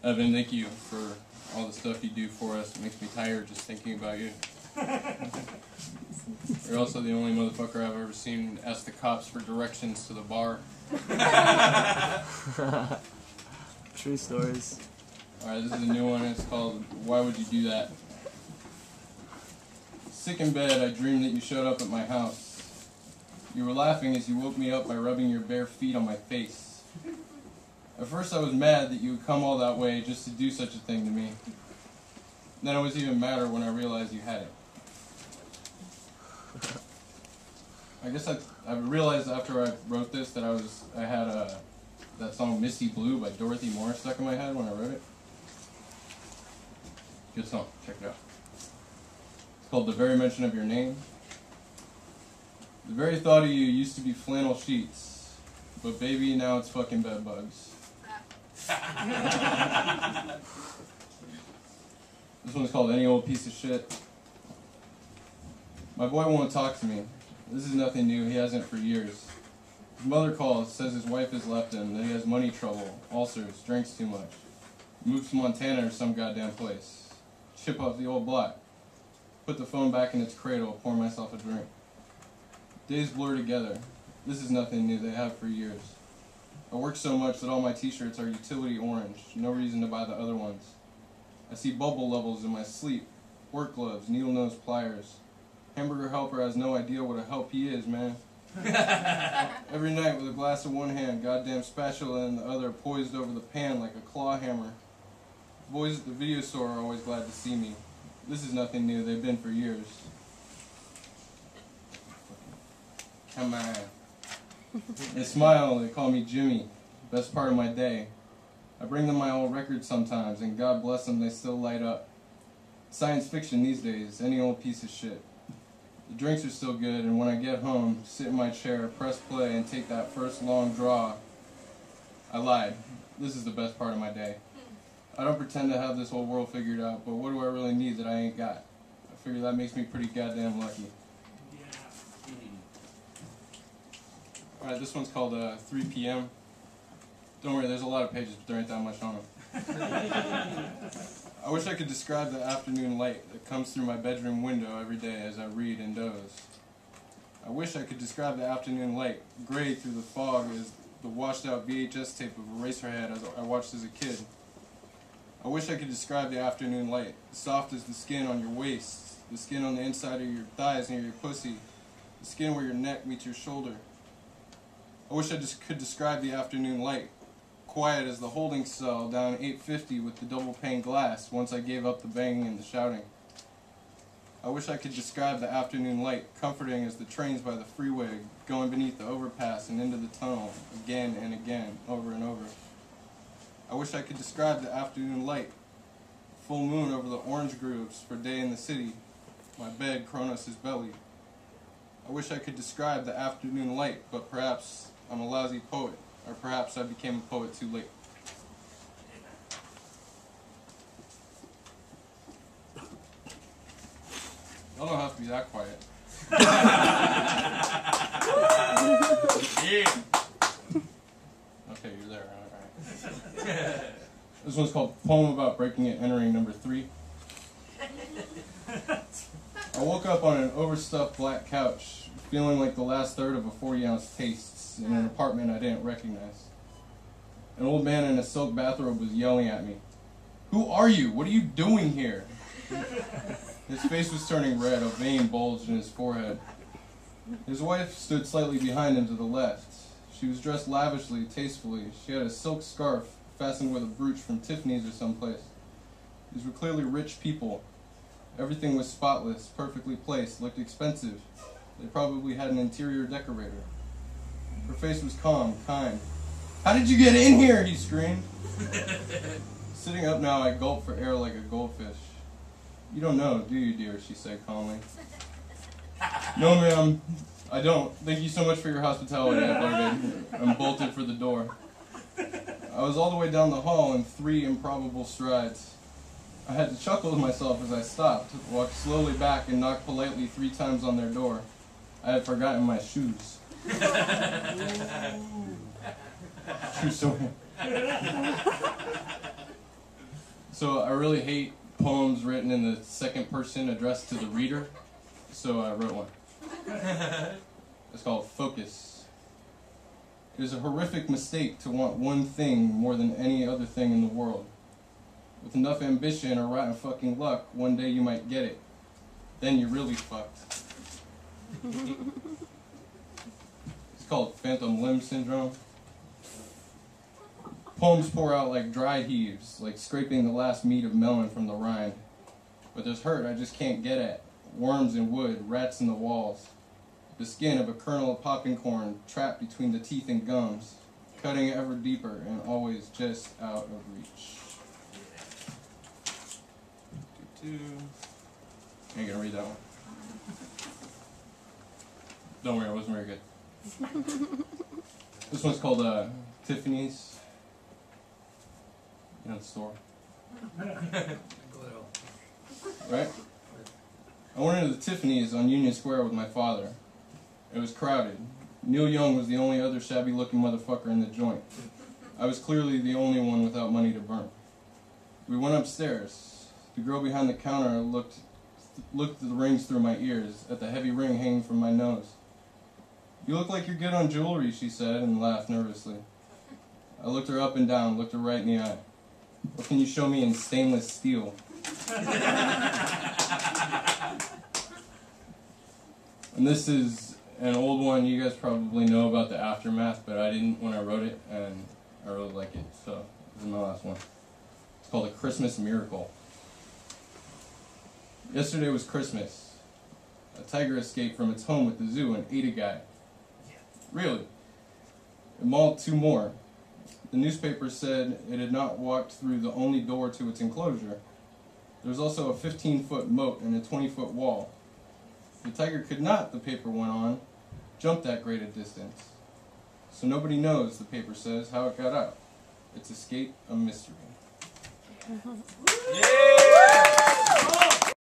Evan, thank you for all the stuff you do for us. It makes me tired just thinking about you. You're also the only motherfucker I've ever seen ask the cops for directions to the bar. True stories. Alright, this is a new one. It's called Why Would You Do That? Sick in bed, I dreamed that you showed up at my house. You were laughing as you woke me up by rubbing your bare feet on my face. At first I was mad that you would come all that way just to do such a thing to me. Then it was even madder when I realized you had it. I guess I realized after I wrote this that I had that song Misty Blue by Dorothy Moore stuck in my head when I wrote it. Good song, check it out. It's called The Very Mention of Your Name. The very thought of you used to be flannel sheets, but baby, now it's fucking bed bugs. This one's called Any Old Piece of Shit. My boy won't talk to me. This is nothing new, he hasn't for years. His mother calls, says his wife has left him, that he has money trouble, ulcers, drinks too much. Moves to Montana or some goddamn place. Chip off the old block. Put the phone back in its cradle, pour myself a drink. Days blur together. This is nothing new, they have for years. I work so much that all my t-shirts are utility orange, no reason to buy the other ones. I see bubble levels in my sleep, work gloves, needle nose pliers. Hamburger helper has no idea what a help he is, man. Every night with a glass in one hand, goddamn spatula in the other, poised over the pan like a claw hammer. Boys at the video store are always glad to see me. This is nothing new, they've been for years. Come on. They smile, they call me Jimmy. Best part of my day. I bring them my old records sometimes, and God bless them, they still light up. Science fiction these days, any old piece of shit. The drinks are still good, and when I get home, sit in my chair, press play, and take that first long draw. I lied. This is the best part of my day. I don't pretend to have this whole world figured out, but what do I really need that I ain't got? I figure that makes me pretty goddamn lucky. Alright, this one's called 3 p.m. Don't worry, there's a lot of pages, but there ain't that much on them. I wish I could describe the afternoon light that comes through my bedroom window every day as I read and doze. I wish I could describe the afternoon light, gray through the fog as the washed-out VHS tape of Eraserhead as I watched as a kid. I wish I could describe the afternoon light, soft as the skin on your waist, the skin on the inside of your thighs near your pussy, the skin where your neck meets your shoulder. I wish I just could describe the afternoon light, quiet as the holding cell down 850 with the double pane glass once I gave up the banging and the shouting. I wish I could describe the afternoon light, comforting as the trains by the freeway, going beneath the overpass and into the tunnel, again and again, over and over. I wish I could describe the afternoon light, full moon over the orange groves for day in the city, my bed, Kronos' belly. I wish I could describe the afternoon light, but perhaps I'm a lousy poet, or perhaps I became a poet too late. I don't have to be that quiet. Yeah. Okay, you're there, alright. This one's called Poem About Breaking It, Entering number 3. I woke up on an overstuffed black couch, feeling like the last third of a 40-ounce Tastes in an apartment I didn't recognize. An old man in a silk bathrobe was yelling at me. "Who are you? What are you doing here?" His face was turning red, a vein bulged in his forehead. His wife stood slightly behind him to the left. She was dressed lavishly, tastefully. She had a silk scarf fastened with a brooch from Tiffany's or someplace. These were clearly rich people. Everything was spotless, perfectly placed, looked expensive. They probably had an interior decorator. Her face was calm, kind. "How did you get in here?" he screamed. Sitting up now, I gulped for air like a goldfish. "You don't know, do you, dear?" she said calmly. "No, ma'am, I don't. Thank you so much for your hospitality," I blurted, and bolted for the door. I was all the way down the hall in 3 improbable strides. I had to chuckle to myself as I stopped, walked slowly back, and knocked politely 3 times on their door. I had forgotten my shoes. True story. So I really hate poems written in the second person addressed to the reader, so I wrote one. It's called Focus. It is a horrific mistake to want one thing more than any other thing in the world. With enough ambition or rotten fucking luck, one day you might get it. Then you're really fucked. It's called Phantom Limb Syndrome. Poems pour out like dry heaves, like scraping the last meat of melon from the rind. But there's hurt I just can't get at. Worms in wood, rats in the walls. The skin of a kernel of popping corn trapped between the teeth and gums, cutting ever deeper and always just out of reach. I ain't gonna read that one. Don't worry, it wasn't very good. This one's called Tiffany's. You know the store? Right? I went into the Tiffany's on Union Square with my father. It was crowded. Neil Young was the only other shabby-looking motherfucker in the joint. I was clearly the only one without money to burn. We went upstairs. The girl behind the counter looked at the rings through my ears, at the heavy ring hanging from my nose. "You look like you're good on jewelry," she said, and laughed nervously. I looked her up and down, looked her right in the eye. "What can you show me in stainless steel?" And this is an old one. You guys probably know about the aftermath, but I didn't when I wrote it, and I really like it, so this is my last one. It's called A Christmas Miracle. Yesterday was Christmas. A tiger escaped from its home at the zoo and ate a guy. Really? It mauled 2 more. The newspaper said it had not walked through the only door to its enclosure. There was also a 15-foot moat and a 20-foot wall. The tiger could not, the paper went on, jump that great a distance. So nobody knows, the paper says, how it got out. Its escape a mystery. Yeah!